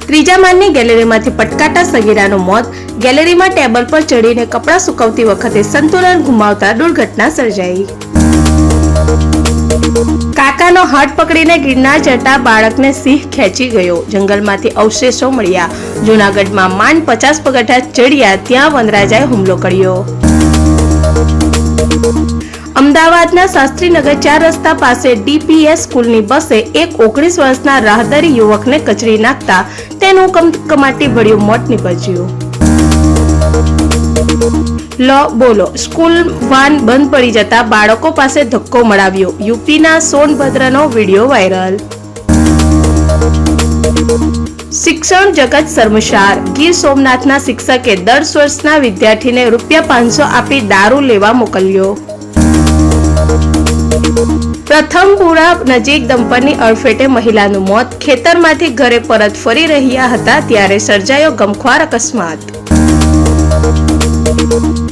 ત્રીજા માળની ગેલેરીમાંથી પટકાતા સગીરાનું મોત. ગેલેરીમાં ટેબલ પર ચડીને કપડાં સૂકવતી વખતે સંતુલન ગુમાવતા દુર્ઘટના સર્જાઈ. કાકાનો હાથ પકડીને ગિરનાર ચડતા બાળકને સિંહ ખેંચી ગયો. જંગલમાંથી અવશેષો મળ્યા. જૂનાગઢમાં માંડ 50 પગથિયા ચડ્યા ત્યાં વનરાજાએ હુમલો કર્યો. અમદાવાદના શાસ્ત્રીનગર 4 રસ્તા પાસે ડીપીએસ સ્કૂલની બસે એક 19 વર્ષના રાહદારી યુવકને કચડી નાખતા તેનું કમકમાટી ભર્યું મોત નીપજ્યું. લો બોલો, સ્કૂલ વાન બંધ પડી જતા બાળકો પાસે ધક્કો મળાવ્યો. યુપીના સોનભદ્રનો વિડીયો વાયરલ. શિક્ષણ જગત શર્મસાર. ગીર સોમનાથના શિક્ષકે 10 વર્ષના વિદ્યાર્થીને ₹500 આપી દારૂ લેવા મોકલ્યો. પ્રથમપુરા નજીક દંપતીની અડફેટે મહિલાનું મોત. ખેતરમાંથી ઘરે પરત ફરી રહ્યા હતા ત્યારે સર્જાયો ગમખ્વાર અકસ્માત.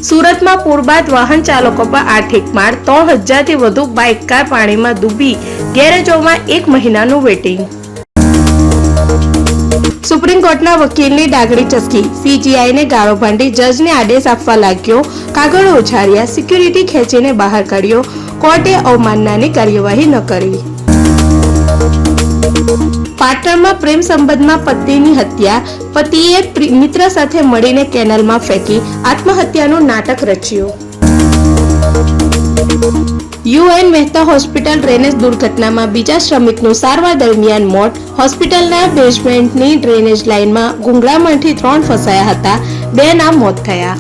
સુરતમાં પૂર બાદ વાહન ચાલકો પર આર્થિક માર. 3000થી વધુ બાઇક કાર પાણીમાં ડૂબી. ગેરેજોમાં 1 મહિનાનું વેટિંગ. સુપ્રીમ કોર્ટના વકીલની ડાઘડી ચસકી. સીજીઆઈને ગાળો ભાંડી જજને આદેશ આપવા લાગ્યો. કાગળો ઉછાળ્યા. સિક્યુરિટી ખેંચીને બહાર કાઢ્યો. કોર્ટે અવમાનનાની કાર્યવાહી ન કરી. પાટણમાં પ્રેમ સંબંધમાં પત્નીની હત્યા. પતિએ મિત્ર સાથે મળીને કેનાલમાં ફેંકી આત્મહત્યાનું નાટક રચ્યું. યુએન મહેતા હોસ્પિટલ ડ્રેનેજ દુર્ઘટનામાં બીજા શ્રમિકનું સારવાર દરમિયાન મોત. હોસ્પિટલના બેઝમેન્ટની ડ્રેનેજ લાઇનમાં ગૂંગળામણથી 3 ફસાયા હતા. 2 ના મોત થયા.